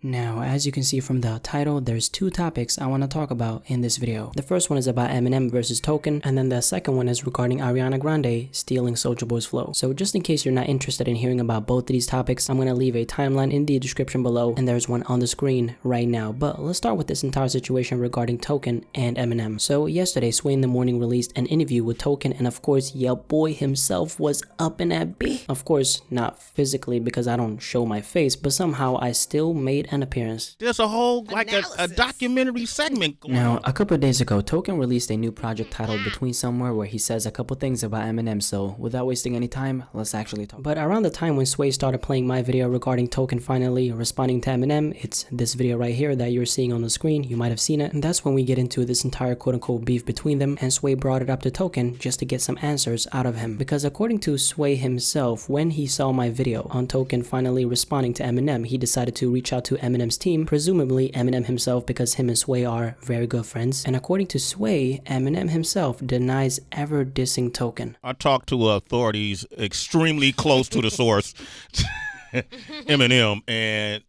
Now, as you can see from the title, there's two topics I want to talk about in this video. The first one is about Eminem versus Token, and then the second one is regarding Ariana Grande stealing Soulja Boy's flow. So just in case you're not interested in hearing about both of these topics, I'm going to leave a timeline in the description below, and there's one on the screen right now. But let's start with this entire situation regarding Token and Eminem. So yesterday, Sway in the Morning released an interview with Token, and of course, your boy himself was up in that bitch. Of course, not physically because I don't show my face, but somehow I still made an appearance. There's a whole like a documentary segment going Now, on. a couple of days ago, Token released a new project titled Between Somewhere, where he says a couple things about Eminem. So without wasting any time, let's actually talk. But around the time when Sway started playing my video regarding Token finally responding to Eminem, it's this video right here that you're seeing on the screen. You might have seen it, and that's when we get into this entire quote-unquote beef between them, and Sway brought it up to Token just to get some answers out of him. Because according to Sway himself, when he saw my video on Token finally responding to Eminem, he decided to reach out to Eminem's team, presumably Eminem himself, because him and Sway are very good friends. And according to Sway, Eminem himself denies ever dissing Token. I talked to authorities extremely close to the source, Eminem, and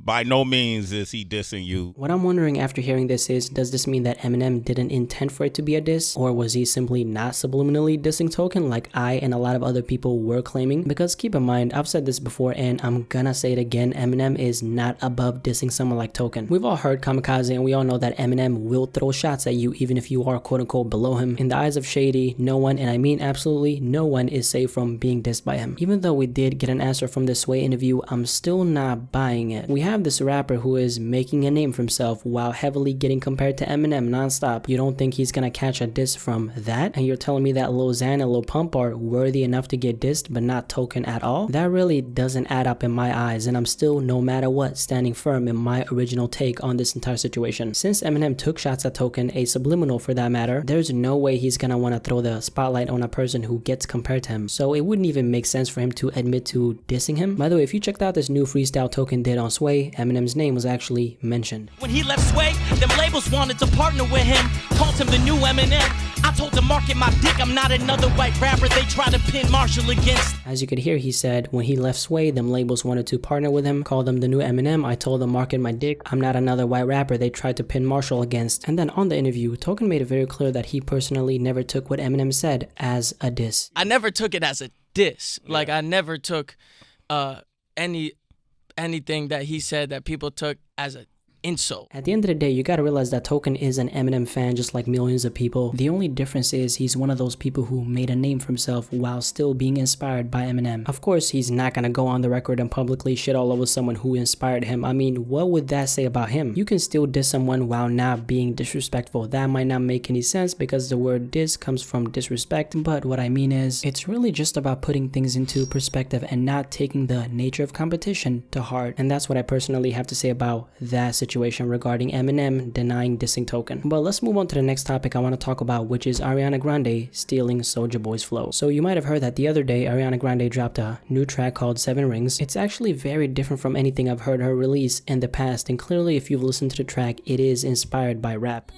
by no means is he dissing you. What I'm wondering after hearing this is, does this mean that Eminem didn't intend for it to be a diss? Or was he simply not subliminally dissing Token like I and a lot of other people were claiming? Because keep in mind, I've said this before and I'm gonna say it again, Eminem is not above dissing someone like Token. We've all heard Kamikaze, and we all know that Eminem will throw shots at you even if you are quote unquote below him. In the eyes of Shady, no one, and I mean absolutely no one, is safe from being dissed by him. Even though we did get an answer from this Sway interview, I'm still not buying it. We have this rapper who is making a name for himself while heavily getting compared to Eminem nonstop. You don't think he's gonna catch a diss from that? And you're telling me that Lil Xan and Lil Pump are worthy enough to get dissed but not Token at all? That really doesn't add up in my eyes, and I'm still, no matter what, standing firm in my original take on this entire situation. Since Eminem took shots at Token, a subliminal for that matter, there's no way he's gonna want to throw the spotlight on a person who gets compared to him. So it wouldn't even make sense for him to admit to dissing him. By the way, if you checked out this new freestyle Token did on Sway, Eminem's name was actually mentioned. When he left Sway, them labels wanted to partner with him, called him the new Eminem. I told them market my dick, I'm not another white rapper they try to pin Marshall against. As you could hear, he said when he left Sway, them labels wanted to partner with him, called him the new Eminem. I told them market my dick, I'm not another white rapper they tried to pin Marshall against. And then on the interview, Token made it very clear that he personally never took what Eminem said as a diss. I never took it as a diss. Like I never took anything that he said that people took as an insult. At the end of the day, you gotta realize that Token is an Eminem fan just like millions of people. The only difference is he's one of those people who made a name for himself while still being inspired by Eminem. Of course, he's not gonna go on the record and publicly shit all over someone who inspired him. I mean, what would that say about him? You can still diss someone while not being disrespectful. That might not make any sense because the word diss comes from disrespect, but what I mean is, it's really just about putting things into perspective and not taking the nature of competition to heart. And that's what I personally have to say about that situation regarding Eminem denying dissing Token. But let's move on to the next topic I want to talk about, which is Ariana Grande stealing Soulja Boy's flow. So you might have heard that the other day Ariana Grande dropped a new track called 7 Rings. It's actually very different from anything I've heard her release in the past, and clearly if you've listened to the track, it is inspired by rap.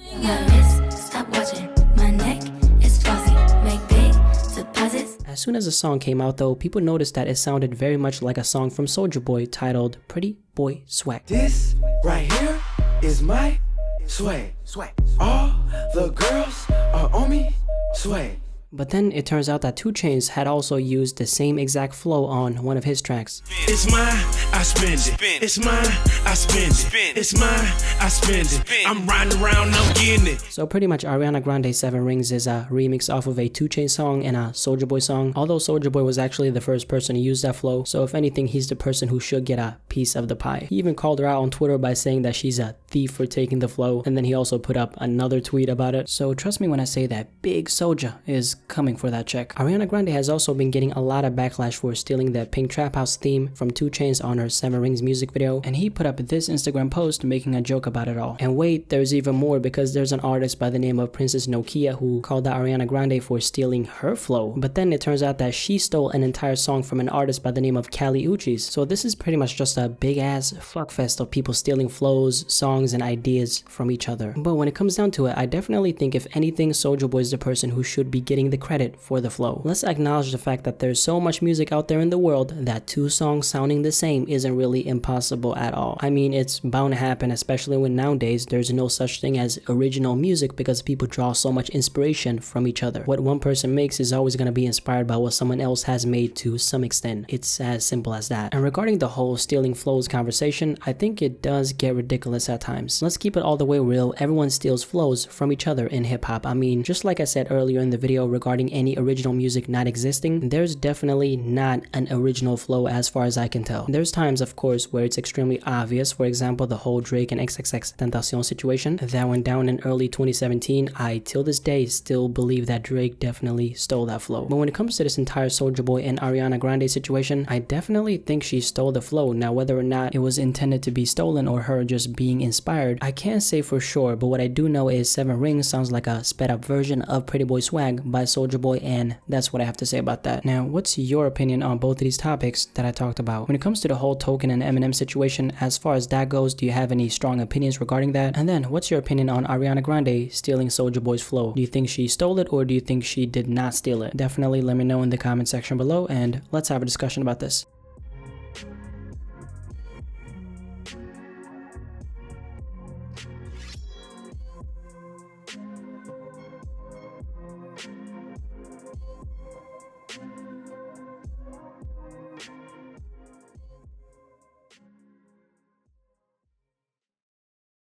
Stop watching. My neck is fuzzy. Make big deposits. As soon as the song came out though, people noticed that it sounded very much like a song from Soulja Boy titled Pretty Boy Swag. This right here is my swag. All the girls are on me, swag. But then it turns out that 2 Chainz had also used the same exact flow on one of his tracks. It's mine, I spend it. It's mine, I spend it. It's mine, I spend it. I'm riding around, I'm getting it. So pretty much Ariana Grande's 7 Rings is a remix off of a 2 Chainz song and a Soulja Boy song. Although Soulja Boy was actually the first person to use that flow, so if anything, he's the person who should get a piece of the pie. He even called her out on Twitter by saying that she's a thief for taking the flow, and then he also put up another tweet about it. So trust me when I say that big Soulja is coming for that check. Ariana Grande has also been getting a lot of backlash for stealing the Pink Trap House theme from 2 Chainz on her 7 Rings music video, and he put up this Instagram post making a joke about it all. And wait, there's even more, because there's an artist by the name of Princess Nokia who called out Ariana Grande for stealing her flow, but then it turns out that she stole an entire song from an artist by the name of Kali Uchis. So this is pretty much just a big ass fuckfest of people stealing flows, songs, and ideas from each other. But when it comes down to it, I definitely think if anything, Soulja Boy is the person who should be getting the the credit for the flow. Let's acknowledge the fact that there's so much music out there in the world that two songs sounding the same isn't really impossible at all. I mean, it's bound to happen, especially when nowadays there's no such thing as original music because people draw so much inspiration from each other. What one person makes is always going to be inspired by what someone else has made to some extent. It's as simple as that. And regarding the whole stealing flows conversation, I think it does get ridiculous at times. Let's keep it all the way real. Everyone steals flows from each other in hip-hop. I mean, just like I said earlier in the video regarding any original music not existing, there's definitely not an original flow as far as I can tell. There's times, of course, where it's extremely obvious. For example, the whole Drake and XXXTentacion situation that went down in early 2017. I till this day still believe that Drake definitely stole that flow. But when it comes to this entire Soulja Boy and Ariana Grande situation, I definitely think she stole the flow. Now, whether or not it was intended to be stolen or her just being inspired, I can't say for sure, but what I do know is 7 Rings sounds like a sped up version of Pretty Boy Swag by Soulja Boy, and that's what I have to say about that. Now, what's your opinion on both of these topics that I talked about? When it comes to the whole Token and Eminem situation, as far as that goes, do you have any strong opinions regarding that? And then, what's your opinion on Ariana Grande stealing Soulja Boy's flow? Do you think she stole it or do you think she did not steal it? Definitely let me know in the comment section below and let's have a discussion about this.